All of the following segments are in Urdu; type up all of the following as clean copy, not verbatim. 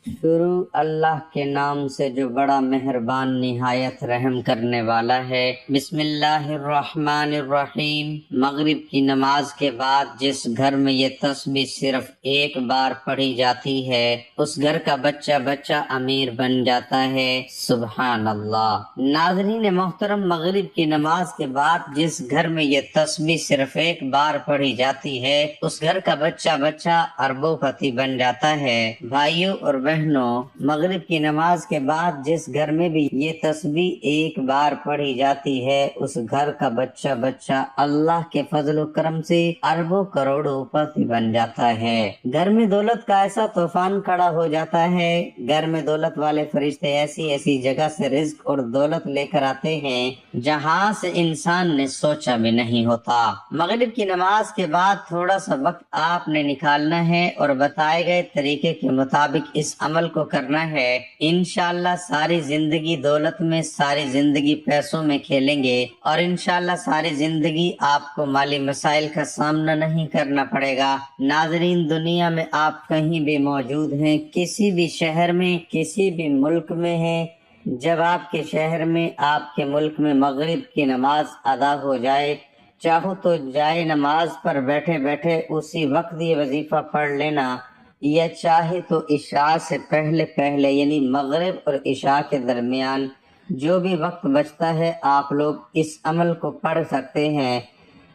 شروع اللہ کے نام سے جو بڑا مہربان نہایت رحم کرنے والا ہے۔ بسم اللہ الرحمن الرحیم۔ مغرب کی نماز کے بعد جس گھر میں یہ تسبیح صرف ایک بار پڑھی جاتی ہے اس گھر کا بچہ بچہ امیر بن جاتا ہے۔ سبحان اللہ۔ ناظرین محترم، مغرب کی نماز کے بعد جس گھر میں یہ تسبیح صرف ایک بار پڑھی جاتی ہے اس گھر کا بچہ بچہ اربوں پتی بن جاتا ہے۔ بھائیوں اور بہنوں، مغرب کی نماز کے بعد جس گھر میں بھی یہ تسبیح ایک بار پڑھی جاتی ہے اس گھر کا بچہ بچہ اللہ کے فضل و کرم سے اربوں کروڑوں پتی بن جاتا ہے۔ گھر میں دولت کا ایسا طوفان کھڑا ہو جاتا ہے، گھر میں دولت والے فرشتے ایسی ایسی جگہ سے رزق اور دولت لے کر آتے ہیں جہاں سے انسان نے سوچا بھی نہیں ہوتا۔ مغرب کی نماز کے بعد تھوڑا سا وقت آپ نے نکالنا ہے اور بتائے گئے طریقے کے مطابق اس عمل کو کرنا ہے۔ انشاءاللہ ساری زندگی دولت میں، ساری زندگی پیسوں میں کھیلیں گے اور انشاءاللہ ساری زندگی آپ کو مالی مسائل کا سامنا نہیں کرنا پڑے گا۔ ناظرین، دنیا میں آپ کہیں بھی موجود ہیں، کسی بھی شہر میں، کسی بھی ملک میں ہیں، جب آپ کے شہر میں، آپ کے ملک میں مغرب کی نماز ادا ہو جائے، چاہو تو جائے نماز پر بیٹھے بیٹھے اسی وقت یہ وظیفہ پڑھ لینا، یا چاہے تو عشاء سے پہلے یعنی مغرب اور عشاء کے درمیان جو بھی وقت بچتا ہے آپ لوگ اس عمل کو پڑھ سکتے ہیں۔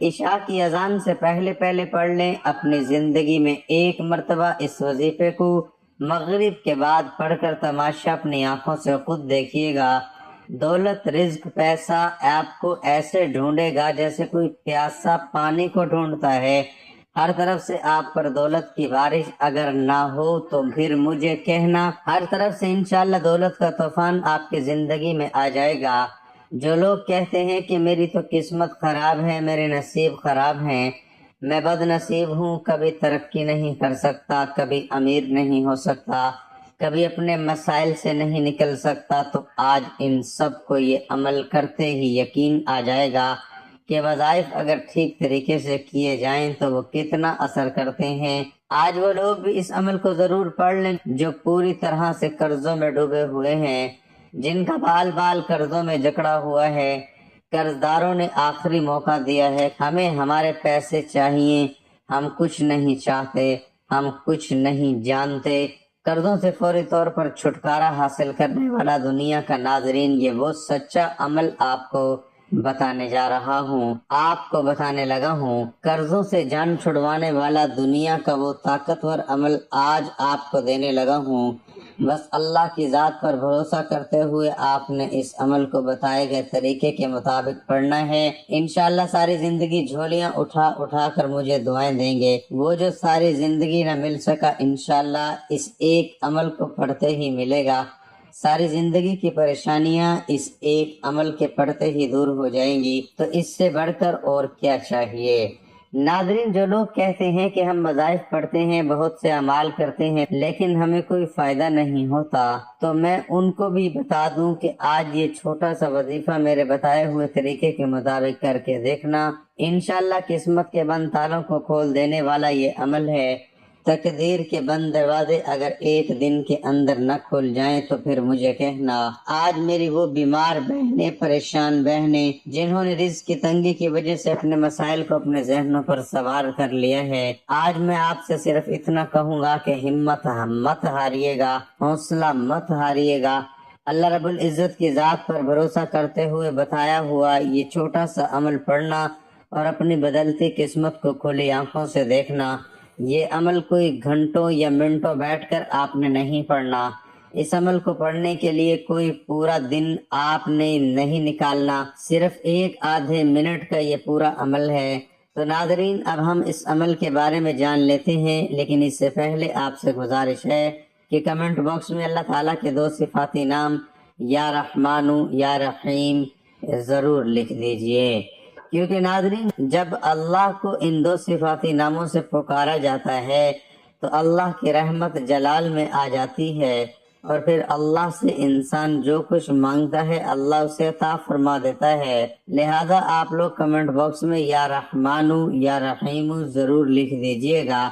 عشاء کی اذان سے پہلے پڑھ لیں، اپنی زندگی میں ایک مرتبہ اس وظیفے کو مغرب کے بعد پڑھ کر تماشا اپنی آنکھوں سے خود دیکھیے گا۔ دولت، رزق، پیسہ آپ کو ایسے ڈھونڈے گا جیسے کوئی پیاسا پانی کو ڈھونڈتا ہے۔ ہر طرف سے آپ پر دولت کی بارش اگر نہ ہو تو پھر مجھے کہنا، ہر طرف سے انشاءاللہ دولت کا طوفان آپ کی زندگی میں آ جائے گا۔ جو لوگ کہتے ہیں کہ میری تو قسمت خراب ہے، میرے نصیب خراب ہیں، میں بد نصیب ہوں، کبھی ترقی نہیں کر سکتا، کبھی امیر نہیں ہو سکتا، کبھی اپنے مسائل سے نہیں نکل سکتا، تو آج ان سب کو یہ عمل کرتے ہی یقین آ جائے گا کہ وظائف اگر ٹھیک طریقے سے کیے جائیں تو وہ کتنا اثر کرتے ہیں۔ آج وہ لوگ بھی اس عمل کو ضرور پڑھ لیں جو پوری طرح سے قرضوں میں ڈوبے ہوئے ہیں، جن کا بال بال قرضوں میں جکڑا ہوا ہے۔ قرضداروں نے آخری موقع دیا ہے، ہمیں ہمارے پیسے چاہیے، ہم کچھ نہیں چاہتے، ہم کچھ نہیں جانتے۔ قرضوں سے فوری طور پر چھٹکارا حاصل کرنے والا دنیا کا ناظرین یہ وہ سچا عمل آپ کو بتانے جا رہا ہوں، آپ کو بتانے لگا ہوں۔ قرضوں سے جان چھڑوانے والا دنیا کا وہ طاقتور عمل آج آپ کو دینے لگا ہوں۔ بس اللہ کی ذات پر بھروسہ کرتے ہوئے آپ نے اس عمل کو بتائے گئے طریقے کے مطابق پڑھنا ہے۔ انشاءاللہ ساری زندگی جھولیاں اٹھا اٹھا کر مجھے دعائیں دیں گے۔ وہ جو ساری زندگی نہ مل سکا انشاءاللہ اس ایک عمل کو پڑھتے ہی ملے گا۔ ساری زندگی کی پریشانیاں اس ایک عمل کے پڑھتے ہی دور ہو جائیں گی، تو اس سے بڑھ کر اور کیا چاہیے۔ ناظرین، جو لوگ کہتے ہیں کہ ہم وظائف پڑھتے ہیں، بہت سے اعمال کرتے ہیں لیکن ہمیں کوئی فائدہ نہیں ہوتا، تو میں ان کو بھی بتا دوں کہ آج یہ چھوٹا سا وظیفہ میرے بتائے ہوئے طریقے کے مطابق کر کے دیکھنا، انشاءاللہ قسمت کے بند تالوں کو کھول دینے والا یہ عمل ہے۔ تقدیر کے بند دروازے اگر ایک دن کے اندر نہ کھل جائیں تو پھر مجھے کہنا۔ آج میری وہ بیمار بہنیں، پریشان بہنیں جنہوں نے رزق کی تنگی کی وجہ سے اپنے مسائل کو اپنے ذہنوں پر سوار کر لیا ہے، آج میں آپ سے صرف اتنا کہوں گا کہ ہمت مت ہاریے گا، حوصلہ مت ہاریے گا۔ اللہ رب العزت کی ذات پر بھروسہ کرتے ہوئے بتایا ہوا یہ چھوٹا سا عمل پڑھنا اور اپنی بدلتی قسمت کو کھلی آنکھوں سے دیکھنا۔ یہ عمل کوئی گھنٹوں یا منٹوں بیٹھ کر آپ نے نہیں پڑھنا۔ اس عمل کو پڑھنے کے لیے کوئی پورا دن آپ نے نہیں نکالنا، صرف ایک آدھے منٹ کا یہ پورا عمل ہے۔ تو ناظرین، اب ہم اس عمل کے بارے میں جان لیتے ہیں، لیکن اس سے پہلے آپ سے گزارش ہے کہ کمنٹ باکس میں اللہ تعالیٰ کے 2 صفاتی نام یا رحمانو یا رحیم ضرور لکھ دیجئے، کیونکہ ناظرین جب اللہ کو ان 2 صفاتی ناموں سے پکارا جاتا ہے تو اللہ کی رحمت جلال میں آ جاتی ہے، اور پھر اللہ سے انسان جو کچھ مانگتا ہے اللہ اسے عطا فرما دیتا ہے۔ لہذا آپ لوگ کمنٹ باکس میں یا رحمانو یا رحیمو ضرور لکھ دیجئے گا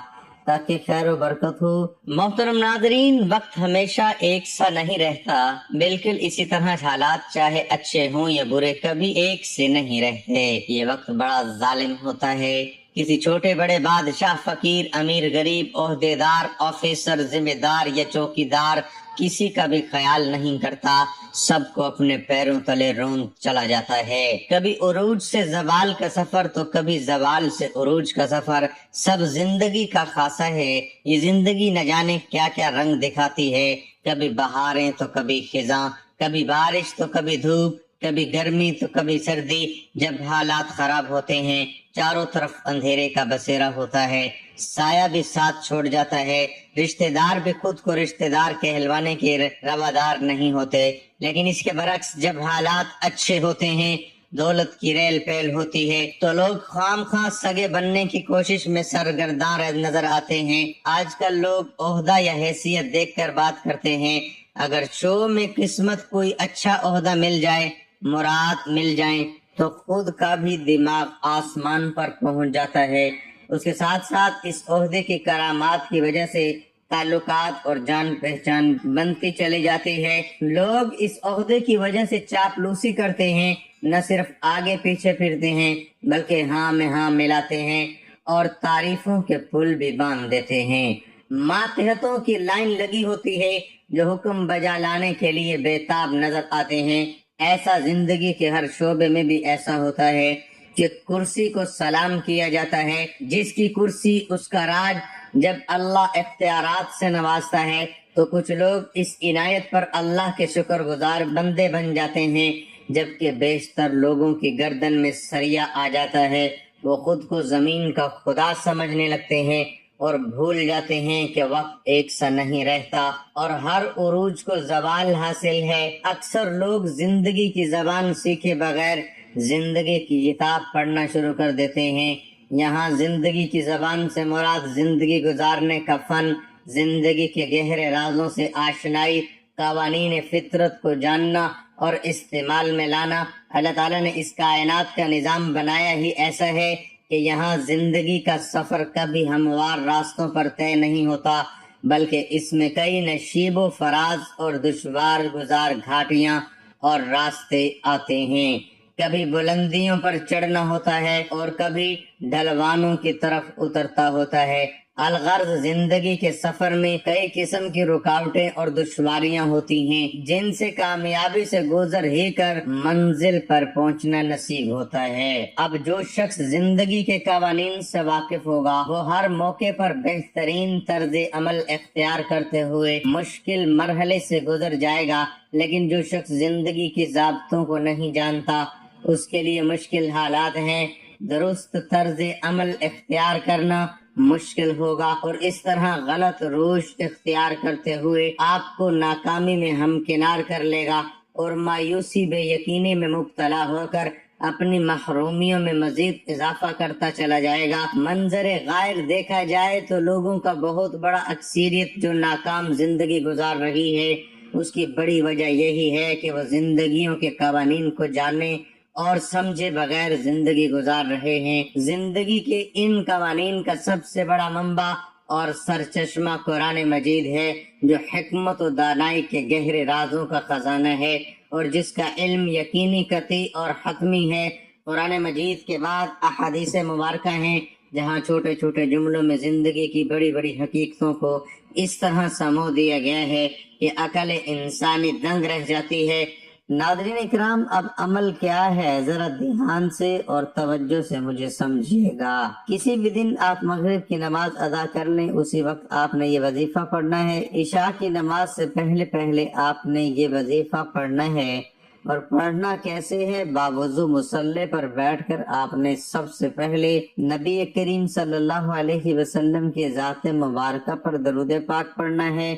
تاکہ خیر و برکت ہو۔ محترم ناظرین، وقت ہمیشہ ایک سا نہیں رہتا، بالکل اسی طرح حالات چاہے اچھے ہوں یا برے کبھی ایک سے نہیں رہتے۔ یہ وقت بڑا ظالم ہوتا ہے، کسی چھوٹے بڑے بادشاہ، فقیر، امیر، غریب، عہدیدار، آفیسر، ذمہ دار یا چوکیدار کسی کا بھی خیال نہیں کرتا، سب کو اپنے پیروں تلے روند چلا جاتا ہے۔ کبھی عروج سے زوال کا سفر تو کبھی زوال سے عروج کا سفر، سب زندگی کا خاصہ ہے۔ یہ زندگی نہ جانے کیا کیا رنگ دکھاتی ہے، کبھی بہاریں تو کبھی خزاں، کبھی بارش تو کبھی دھوپ، کبھی گرمی تو کبھی سردی۔ جب حالات خراب ہوتے ہیں، چاروں طرف اندھیرے کا بسیرا ہوتا ہے، سایہ بھی ساتھ چھوڑ جاتا ہے، رشتہ دار بھی خود کو رشتہ دار کہلوانے کے روادار نہیں ہوتے۔ لیکن اس کے برعکس جب حالات اچھے ہوتے ہیں، دولت کی ریل پیل ہوتی ہے، تو لوگ خام خواہ سگے بننے کی کوشش میں سرگرداں نظر آتے ہیں۔ آج کل لوگ عہدہ یا حیثیت دیکھ کر بات کرتے ہیں، اگر شو میں قسمت کوئی اچھا عہدہ مل جائے، مراد مل جائیں، تو خود کا بھی دماغ آسمان پر پہنچ جاتا ہے۔ اس کے ساتھ ساتھ اس عہدے کی کرامات کی وجہ سے تعلقات اور جان پہچان بنتی چلی جاتی ہے۔ لوگ اس عہدے کی وجہ سے چاپلوسی کرتے ہیں، نہ صرف آگے پیچھے پھرتے ہیں بلکہ ہاں میں ہاں ملاتے ہیں اور تعریفوں کے پل بھی باندھ دیتے ہیں۔ ماتحتوں کی لائن لگی ہوتی ہے جو حکم بجا لانے کے لیے بےتاب نظر آتے ہیں۔ ایسا زندگی کے ہر شعبے میں بھی ایسا ہوتا ہے کہ کرسی کو سلام کیا جاتا ہے، جس کی کرسی اس کا راج۔ جب اللہ اختیارات سے نوازتا ہے تو کچھ لوگ اس عنایت پر اللہ کے شکر گزار بندے بن جاتے ہیں، جبکہ بیشتر لوگوں کی گردن میں سریا آ جاتا ہے، وہ خود کو زمین کا خدا سمجھنے لگتے ہیں اور بھول جاتے ہیں کہ وقت ایک سا نہیں رہتا اور ہر عروج کو زوال حاصل ہے۔ اکثر لوگ زندگی کی زبان سیکھے بغیر زندگی کی کتاب پڑھنا شروع کر دیتے ہیں۔ یہاں زندگی کی زبان سے مراد زندگی گزارنے کا فن، زندگی کے گہرے رازوں سے آشنائی، قوانین فطرت کو جاننا اور استعمال میں لانا۔ اللہ تعالیٰ نے اس کائنات کا نظام بنایا ہی ایسا ہے کہ یہاں زندگی کا سفر کبھی ہموار راستوں پر طے نہیں ہوتا، بلکہ اس میں کئی نشیب و فراز اور دشوار گزار گھاٹیاں اور راستے آتے ہیں۔ کبھی بلندیوں پر چڑھنا ہوتا ہے اور کبھی ڈھلوانوں کی طرف اترتا ہوتا ہے۔ الغرض زندگی کے سفر میں کئی قسم کی رکاوٹیں اور دشواریاں ہوتی ہیں، جن سے کامیابی سے گزر ہی کر منزل پر پہنچنا نصیب ہوتا ہے۔ اب جو شخص زندگی کے قوانین سے واقف ہوگا وہ ہر موقع پر بہترین طرز عمل اختیار کرتے ہوئے مشکل مرحلے سے گزر جائے گا، لیکن جو شخص زندگی کی ضابطوں کو نہیں جانتا اس کے لیے مشکل حالات ہیں۔ درست طرز عمل اختیار کرنا مشکل ہوگا اور اس طرح غلط روش اختیار کرتے ہوئے آپ کو ناکامی میں ہمکنار کر لے گا اور مایوسی بے یقینی میں مبتلا ہو کر اپنی محرومیوں میں مزید اضافہ کرتا چلا جائے گا۔ منظر غائر دیکھا جائے تو لوگوں کا بہت بڑا اکثریت جو ناکام زندگی گزار رہی ہے، اس کی بڑی وجہ یہی ہے کہ وہ زندگیوں کے قوانین کو جانے اور سمجھے بغیر زندگی گزار رہے ہیں۔ زندگی کے ان قوانین کا سب سے بڑا منبع اور سرچشمہ قرآن مجید ہے، جو حکمت و دانائی کے گہرے رازوں کا خزانہ ہے اور جس کا علم یقینی، قطعی اور حتمی ہے۔ قرآن مجید کے بعد احادیث مبارکہ ہیں جہاں چھوٹے چھوٹے جملوں میں زندگی کی بڑی بڑی حقیقتوں کو اس طرح سمو دیا گیا ہے کہ عقل انسانی دنگ رہ جاتی ہے۔ ناظرین اکرام، اب عمل کیا ہے، ذرا دھیان سے اور توجہ سے مجھے سمجھیے گا۔ کسی بھی دن آپ مغرب کی نماز ادا کر لیں، اسی وقت آپ نے یہ وظیفہ پڑھنا ہے۔ عشاء کی نماز سے پہلے آپ نے یہ وظیفہ پڑھنا ہے، اور پڑھنا کیسے ہے؟ باوضو مصلی پر بیٹھ کر آپ نے سب سے پہلے نبی کریم صلی اللہ علیہ وسلم کی ذات مبارکہ پر درود پاک پڑھنا ہے۔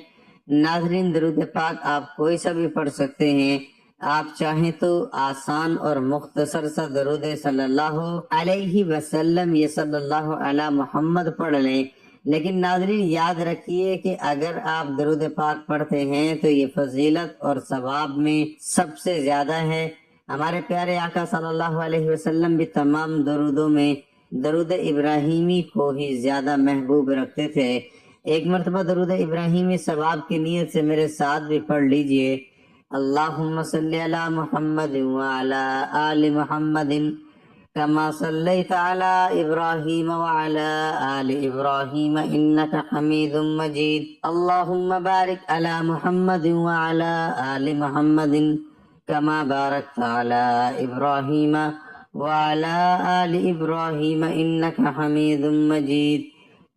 ناظرین، درود پاک آپ کوئی سا بھی پڑھ سکتے ہیں، آپ چاہیں تو آسان اور مختصر سا درود صلی اللہ علیہ وسلم یا صلی اللہ علی محمد پڑھ لیں، لیکن ناظرین یاد رکھیے کہ اگر آپ درود پاک پڑھتے ہیں تو یہ فضیلت اور ثواب میں سب سے زیادہ ہے۔ ہمارے پیارے آقا صلی اللہ علیہ وسلم بھی تمام درودوں میں درود ابراہیمی کو ہی زیادہ محبوب رکھتے تھے۔ ایک مرتبہ درود ابراہیمی ثواب کی نیت سے میرے ساتھ بھی پڑھ لیجئے۔ اللہم صلی علی محمد وعلی آل محمد کما صلیت علی ابراہیم وعلی آل ابراہیم انک حمید مجید۔ اللہم بارک علی محمد وعلی آل محمد کما بارکت علی ابراہیم وعلی آل ابراہیم انک حمید مجید۔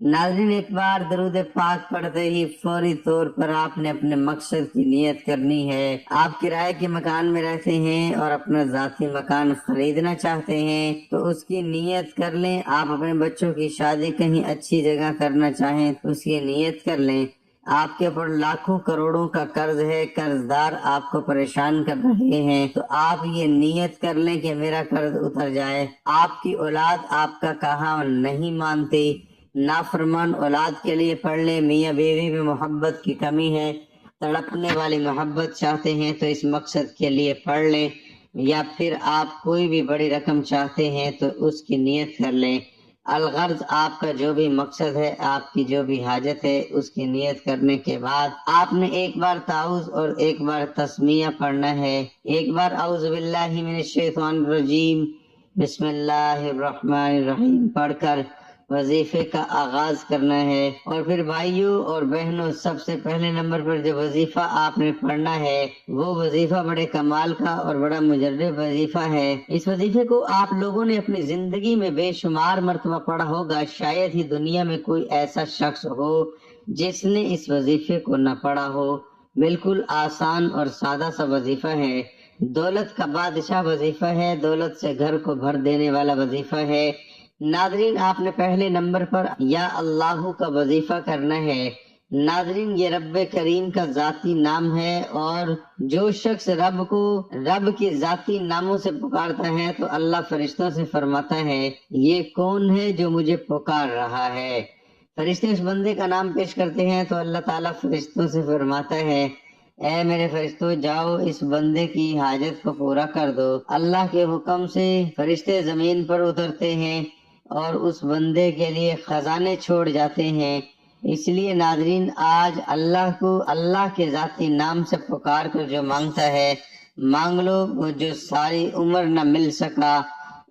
ناظرین، ایک بار درود پاک پڑھتے ہی فوری طور پر آپ نے اپنے مقصد کی نیت کرنی ہے۔ آپ کرائے کے مکان میں رہتے ہیں اور اپنا ذاتی مکان خریدنا چاہتے ہیں تو اس کی نیت کر لیں۔ آپ اپنے بچوں کی شادی کہیں اچھی جگہ کرنا چاہیں تو اس کی نیت کر لیں۔ آپ کے اوپر لاکھوں کروڑوں کا قرض ہے، قرض دار آپ کو پریشان کر رہے ہیں تو آپ یہ نیت کر لیں کہ میرا قرض اتر جائے۔ آپ کی اولاد آپ کا کہا نہیں مانتی، نافرمان اولاد کے لیے پڑھ لیں۔ میاں بیوی میں محبت کی کمی ہے، تڑپنے والی محبت چاہتے ہیں تو اس مقصد کے لیے پڑھ لیں۔ یا پھر آپ کوئی بھی بڑی رقم چاہتے ہیں تو اس کی نیت کر لیں۔ الغرض آپ کا جو بھی مقصد ہے، آپ کی جو بھی حاجت ہے، اس کی نیت کرنے کے بعد آپ نے ایک بار تعوذ اور ایک بار تسمیہ پڑھنا ہے۔ ایک بار اعوذ باللہ من الشیطان الرجیم بسم اللہ الرحمن الرحیم پڑھ کر وظیفے کا آغاز کرنا ہے۔ اور پھر بھائیوں اور بہنوں، سب سے پہلے نمبر پر جو وظیفہ آپ نے پڑھنا ہے وہ وظیفہ بڑے کمال کا اور بڑا مجرب وظیفہ ہے۔ اس وظیفے کو آپ لوگوں نے اپنی زندگی میں بے شمار مرتبہ پڑھا ہوگا، شاید ہی دنیا میں کوئی ایسا شخص ہو جس نے اس وظیفے کو نہ پڑھا ہو۔ بالکل آسان اور سادہ سا وظیفہ ہے، دولت کا بادشاہ وظیفہ ہے، دولت سے گھر کو بھر دینے والا وظیفہ ہے۔ ناظرین، آپ نے پہلے نمبر پر یا اللہ کا وظیفہ کرنا ہے۔ ناظرین، یہ رب کریم کا ذاتی نام ہے اور جو شخص رب کو رب کے ذاتی ناموں سے پکارتا ہے تو اللہ فرشتوں سے فرماتا ہے یہ کون ہے جو مجھے پکار رہا ہے۔ فرشتے اس بندے کا نام پیش کرتے ہیں تو اللہ تعالیٰ فرشتوں سے فرماتا ہے اے میرے فرشتوں، جاؤ اس بندے کی حاجت کو پورا کر دو۔ اللہ کے حکم سے فرشتے زمین پر اترتے ہیں اور اس بندے کے لیے خزانے چھوڑ جاتے ہیں۔ اس لیے ناظرین، آج اللہ کو اللہ کے ذاتی نام سے پکار کر جو مانگتا ہے مانگ لو، وہ جو ساری عمر نہ مل سکا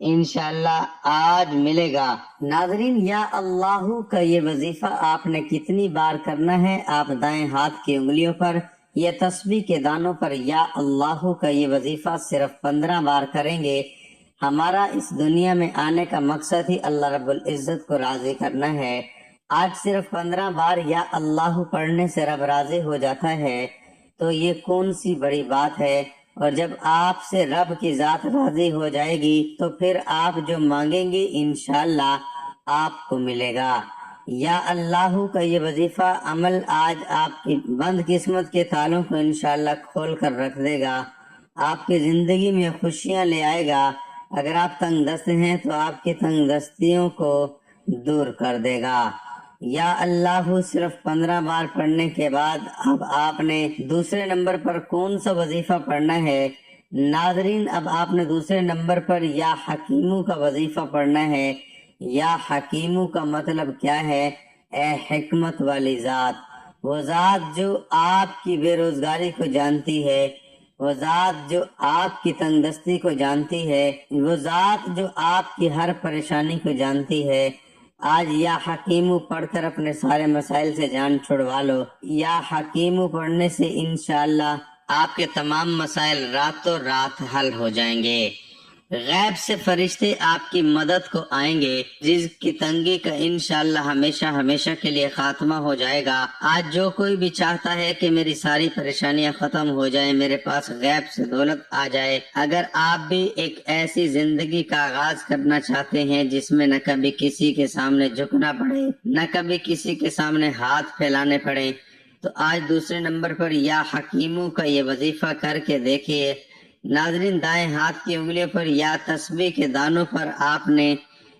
انشاءاللہ آج ملے گا۔ ناظرین، یا اللہ کا یہ وظیفہ آپ نے کتنی بار کرنا ہے؟ آپ دائیں ہاتھ کی انگلیوں پر یا تسبیح کے دانوں پر یا اللہ کا یہ وظیفہ صرف 15 بار کریں گے۔ ہمارا اس دنیا میں آنے کا مقصد ہی اللہ رب العزت کو راضی کرنا ہے۔ آج صرف 15 بار یا اللہ پڑھنے سے رب راضی ہو جاتا ہے تو یہ کون سی بڑی بات ہے؟ اور جب آپ سے رب کی ذات راضی ہو جائے گی تو پھر آپ جو مانگیں گے انشاءاللہ آپ کو ملے گا۔ یا اللہ کا یہ وظیفہ عمل آج آپ کی بند قسمت کے تالوں کو انشاءاللہ کھول کر رکھ دے گا، آپ کی زندگی میں خوشیاں لے آئے گا۔ اگر آپ تنگ دست ہیں تو آپ کی تنگ دستیوں کو دور کر دے گا۔ یا اللہ صرف 15 بار پڑھنے کے بعد اب آپ نے دوسرے نمبر پر کون سا وظیفہ پڑھنا ہے؟ ناظرین، اب آپ نے دوسرے نمبر پر یا حکیمو کا وظیفہ پڑھنا ہے۔ یا حکیمو کا مطلب کیا ہے؟ اے حکمت والی ذات، وہ ذات جو آپ کی بے روزگاری کو جانتی ہے، وہ ذات جو آپ کی تنگ دستی کو جانتی ہے، وہ ذات جو آپ کی ہر پریشانی کو جانتی ہے۔ آج یا حکیمو پڑھ کر اپنے سارے مسائل سے جان چھڑوا لو۔ یا حکیمو پڑھنے سے انشاءاللہ آپ کے تمام مسائل راتوں رات حل ہو جائیں گے۔ غیب سے فرشتے آپ کی مدد کو آئیں گے، رزق کی تنگی کا انشاءاللہ ہمیشہ ہمیشہ کے لیے خاتمہ ہو جائے گا۔ آج جو کوئی بھی چاہتا ہے کہ میری ساری پریشانیاں ختم ہو جائیں، میرے پاس غیب سے دولت آ جائے، اگر آپ بھی ایک ایسی زندگی کا آغاز کرنا چاہتے ہیں جس میں نہ کبھی کسی کے سامنے جھکنا پڑے، نہ کبھی کسی کے سامنے ہاتھ پھیلانے پڑے، تو آج دوسرے نمبر پر یا حکیمو کا یہ وظیفہ کر کے دیکھیے۔ ناظرین، دائیں ہاتھ کی انگلیوں پر یا تسبیح کے دانوں پر آپ نے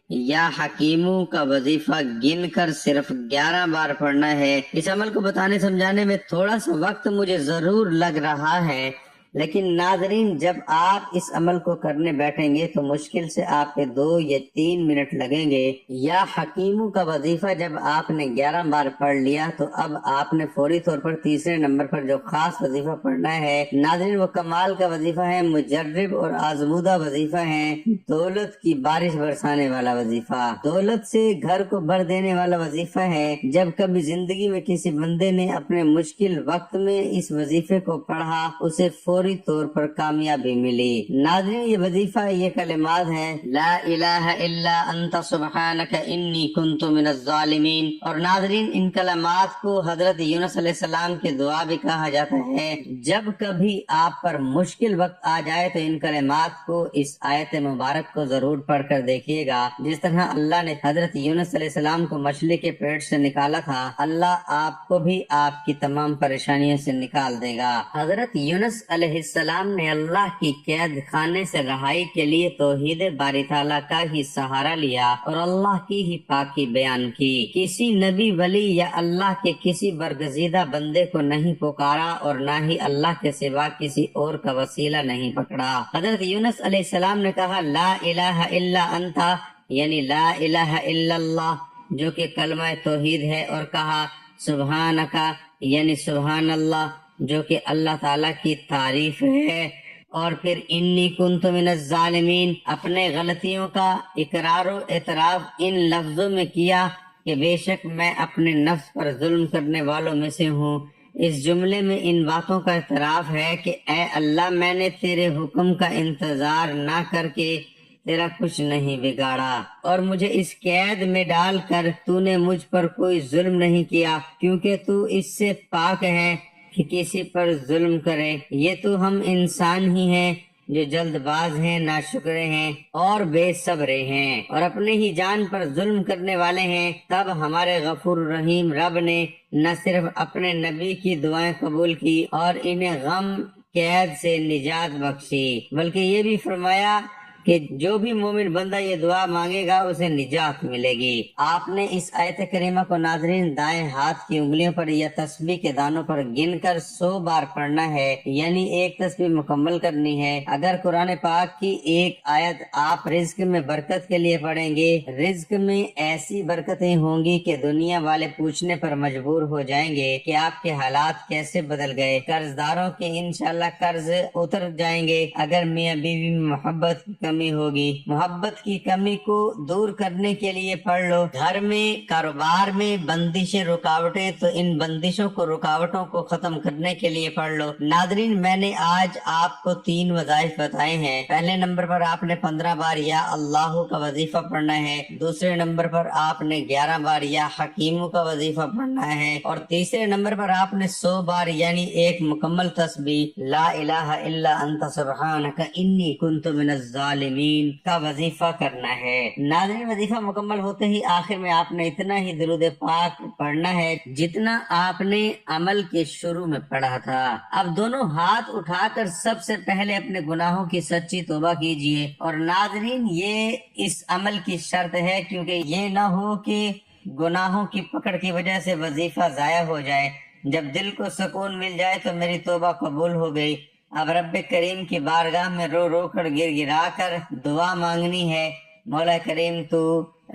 یا حکیمو کا وظیفہ گن کر صرف 11 بار پڑھنا ہے۔ اس عمل کو بتانے سمجھانے میں تھوڑا سا وقت مجھے ضرور لگ رہا ہے، لیکن ناظرین، جب آپ اس عمل کو کرنے بیٹھیں گے تو مشکل سے آپ کے 2 یا 3 منٹ لگیں گے۔ یا حکیموں کا وظیفہ جب آپ نے 11 بار پڑھ لیا تو اب آپ نے فوری طور پر تیسرے نمبر پر جو خاص وظیفہ پڑھنا ہے ناظرین، وہ کمال کا وظیفہ ہے، مجرب اور آزمودہ وظیفہ ہے، دولت کی بارش برسانے والا وظیفہ، دولت سے گھر کو بھر دینے والا وظیفہ ہے۔ جب کبھی زندگی میں کسی بندے نے اپنے مشکل وقت میں اس وظیفے کو پڑھا، اسے فوری طور پر کامیابی ملی۔ ناظرین، یہ وظیفہ، یہ کلمات ہیں، لا الہ الا انت سبحانک انی کنت من الظالمین۔ اور ناظرین، ان کلمات کو حضرت یونس علیہ السلام کی دعا بھی کہا جاتا ہے۔ جب کبھی آپ پر مشکل وقت آ جائے تو ان کلمات کو، اس آیت مبارک کو ضرور پڑھ کر دیکھیے گا۔ جس طرح اللہ نے حضرت یونس علیہ السلام کو مچھلی کے پیٹ سے نکالا تھا، اللہ آپ کو بھی آپ کی تمام پریشانیوں سے نکال دے گا۔ حضرت یونس علیہ السلام نے اللہ کی قید خانے سے رہائی کے لیے توحید باری تعالیٰ کا ہی سہارا لیا اور اللہ کی ہی پاکی بیان کی۔ کسی نبی، ولی یا اللہ کے کسی برگزیدہ بندے کو نہیں پکارا اور نہ ہی اللہ کے سوا کسی اور کا وسیلہ نہیں پکڑا۔ حضرت یونس علیہ السلام نے کہا لا الہ الا انت، یعنی لا الہ الا اللہ، جو کہ کلمہ توحید ہے، اور کہا سبحانکا، یعنی سبحان اللہ، جو کہ اللہ تعالیٰ کی تعریف ہے، اور پھر انی کنت من الظالمین، اپنے غلطیوں کا اقرار و اعتراف ان لفظوں میں کیا کہ بے شک میں اپنے نفس پر ظلم کرنے والوں میں سے ہوں۔ اس جملے میں ان باتوں کا اعتراف ہے کہ اے اللہ، میں نے تیرے حکم کا انتظار نہ کر کے تیرا کچھ نہیں بگاڑا، اور مجھے اس قید میں ڈال کر تو نے مجھ پر کوئی ظلم نہیں کیا، کیونکہ تو اس سے پاک ہے کہ کسی پر ظلم کرے۔ یہ تو ہم انسان ہی ہیں جو جلد باز ہیں، ناشکرے ہیں اور بے صبرے ہیں، اور اپنے ہی جان پر ظلم کرنے والے ہیں۔ تب ہمارے غفور الرحیم رب نے نہ صرف اپنے نبی کی دعائیں قبول کی اور انہیں غم قید سے نجات بخشی، بلکہ یہ بھی فرمایا کہ جو بھی مومن بندہ یہ دعا مانگے گا اسے نجات ملے گی۔ آپ نے اس آیت کریمہ کو ناظرین دائیں ہاتھ کی انگلیوں پر یا تسبیح کے دانوں پر گن کر 100 بار پڑھنا ہے، یعنی ایک تسبیح مکمل کرنی ہے۔ اگر قرآن پاک کی ایک آیت آپ رزق میں برکت کے لیے پڑھیں گے، رزق میں ایسی برکتیں ہوں گی کہ دنیا والے پوچھنے پر مجبور ہو جائیں گے کہ آپ کے حالات کیسے بدل گئے۔ قرض داروں کے انشاءاللہ قرض اتر جائیں گے۔ اگر میاں بیوی میں محبت کمی ہوگی، محبت کی کمی کو دور کرنے کے لیے پڑھ لو۔ گھر میں، کاروبار میں بندشیں، رکاوٹیں، تو ان بندشوں کو، رکاوٹوں کو ختم کرنے کے لیے پڑھ لو۔ ناظرین، میں نے آج آپ کو 3 وظائف بتائے ہیں۔ پہلے نمبر پر آپ نے 15 بار یا اللہ کا وظیفہ پڑھنا ہے، دوسرے نمبر پر آپ نے 11 بار یا حکیموں کا وظیفہ پڑھنا ہے، اور تیسرے نمبر پر آپ نے 100 بار یعنی ایک مکمل تسبیح لا الہ الا انت سبحانک انی کنت من الظالمین کا وظیفہ کرنا ہے۔ ناظرین، وظیفہ مکمل ہوتے ہی آخر میں آپ نے اتنا ہی درود پاک پڑھنا ہے جتنا آپ نے عمل کے شروع میں پڑھا تھا۔ اب دونوں ہاتھ اٹھا کر سب سے پہلے اپنے گناہوں کی سچی توبہ کیجئے، اور ناظرین یہ اس عمل کی شرط ہے، کیونکہ یہ نہ ہو کہ گناہوں کی پکڑ کی وجہ سے وظیفہ ضائع ہو جائے۔ جب دل کو سکون مل جائے تو میری توبہ قبول ہو گئی، اب رب کریم کی بارگاہ میں رو رو کر گر گرا کر دعا مانگنی ہے۔ مولا کریم، تو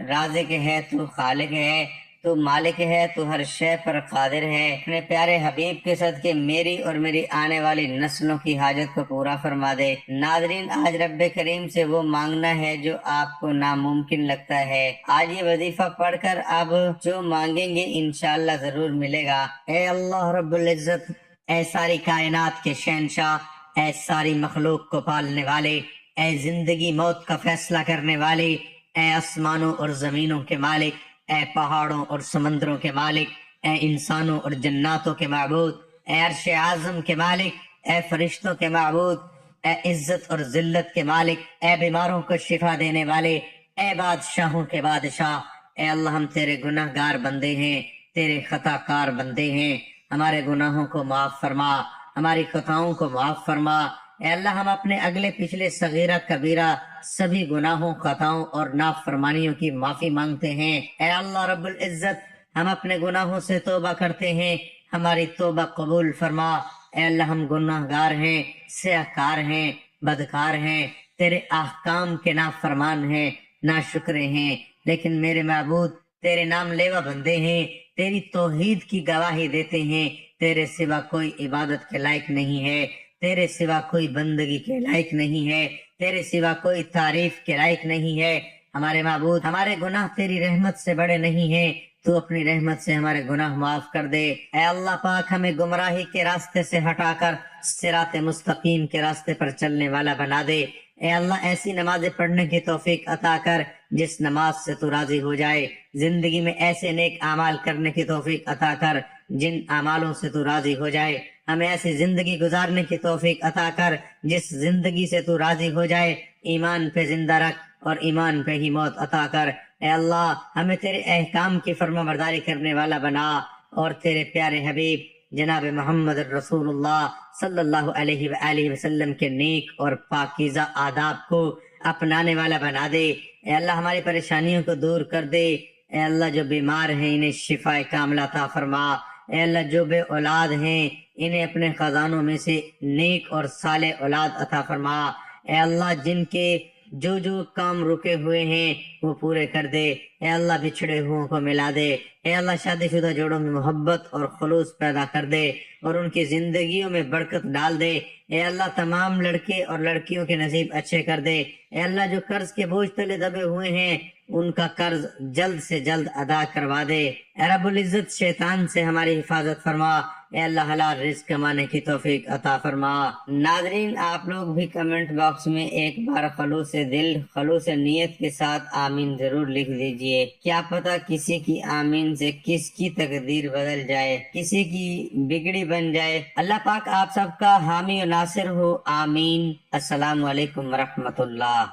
رازق ہے، تو خالق ہے، تو مالک ہے، تو ہر شے پر قادر ہے۔ اپنے پیارے حبیب کے صدقے میری اور میری آنے والی نسلوں کی حاجت کو پورا فرما دے۔ ناظرین، آج رب کریم سے وہ مانگنا ہے جو آپ کو ناممکن لگتا ہے۔ آج یہ وظیفہ پڑھ کر اب جو مانگیں گے انشاءاللہ ضرور ملے گا۔ اے اللہ رب العزت، اے ساری کائنات کے شہنشاہ، اے ساری مخلوق کو پالنے والے، اے زندگی موت کا فیصلہ کرنے والے، اے آسمانوں اور زمینوں کے مالک، اے پہاڑوں اور سمندروں کے مالک، اے انسانوں اور جناتوں کے معبود، اے عرش اعظم کے مالک، اے فرشتوں کے معبود، اے عزت اور ذلت کے مالک، اے بیماروں کو شفا دینے والے، اے بادشاہوں کے بادشاہ، اے اللہ، ہم تیرے گناہ گار بندے ہیں، تیرے خطا کار بندے ہیں، ہمارے گناہوں کو معاف فرما، ہماری خطاؤں کو معاف فرما۔ اے اللہ، ہم اپنے اگلے پچھلے صغیرہ کبیرہ سبھی گناہوں، خطاؤں اور نافرمانیوں کی معافی مانگتے ہیں۔ اے اللہ رب العزت، ہم اپنے گناہوں سے توبہ کرتے ہیں، ہماری توبہ قبول فرما۔ اے اللہ ہم گناہ گار ہیں، سیاہ کار ہیں، بدکار ہیں، تیرے احکام کے نافرمان ہیں، ناشکرے ہیں، لیکن میرے معبود تیرے نام لیوا بندے ہیں، تیری توحید کی گواہی دیتے ہیں، تیرے سوا کوئی عبادت کے لائق نہیں ہے، تیرے سوا کوئی بندگی کے لائق نہیں ہے، تیرے سوا کوئی تعریف کے لائق نہیں ہے۔ ہمارے معبود ہمارے گناہ تیری رحمت سے بڑے نہیں ہیں، تو اپنی رحمت سے ہمارے گناہ معاف کر دے۔ اے اللہ پاک ہمیں گمراہی کے راستے سے ہٹا کر صراط مستقیم کے راستے پر چلنے والا بنا دے۔ اے اللہ ایسی نمازیں پڑھنے کی توفیق عطا کر جس نماز سے تو راضی ہو جائے، زندگی میں ایسے نیک اعمال کرنے کی توفیق عطا کر جن اعمالوں سے تو راضی ہو جائے، ہمیں ایسی زندگی گزارنے کی توفیق عطا کر جس زندگی سے تو راضی ہو جائے، ایمان پہ زندہ رکھ اور ایمان پہ ہی موت عطا کر۔ اے اللہ ہمیں تیرے احکام کی فرما برداری کرنے والا بنا، اور تیرے پیارے حبیب جناب محمد رسول اللہ صلی اللہ علیہ وآلہ وسلم کے نیک اور پاکیزہ آداب کو اپنانے والا بنا دے۔ اے اللہ ہماری پریشانیوں کو دور کر دے۔ اے اللہ جو بیمار ہیں انہیں شفا کاملہ عطا فرما۔ اے اللہ جو بے اولاد ہیں انہیں اپنے خزانوں میں سے نیک اور صالح اولاد عطا فرما۔ اے اللہ جن کے جو کام رکے ہوئے ہیں وہ پورے کر دے۔ اے اللہ بچھڑے ہوئوں کو ملا دے۔ اے اللہ شادی شدہ جوڑوں میں محبت اور خلوص پیدا کر دے اور ان کی زندگیوں میں برکت ڈال دے۔ اے اللہ تمام لڑکے اور لڑکیوں کے نصیب اچھے کر دے۔ اے اللہ جو قرض کے بوجھ تلے دبے ہوئے ہیں ان کا قرض جلد سے جلد ادا کروا دے۔ اے رب العزت شیطان سے ہماری حفاظت فرما۔ اے اللہ حلال رزق کمانے کی توفیق عطا فرما۔ ناظرین آپ لوگ بھی کمنٹ باکس میں ایک بار خلوص دل خلوص نیت کے ساتھ آمین ضرور لکھ دیجئے، کیا پتہ کسی کی آمین سے کس کی تقدیر بدل جائے، کسی کی بگڑی بن جائے۔ اللہ پاک آپ سب کا حامی و ناصر ہو، آمین۔ السلام علیکم ورحمۃ اللہ۔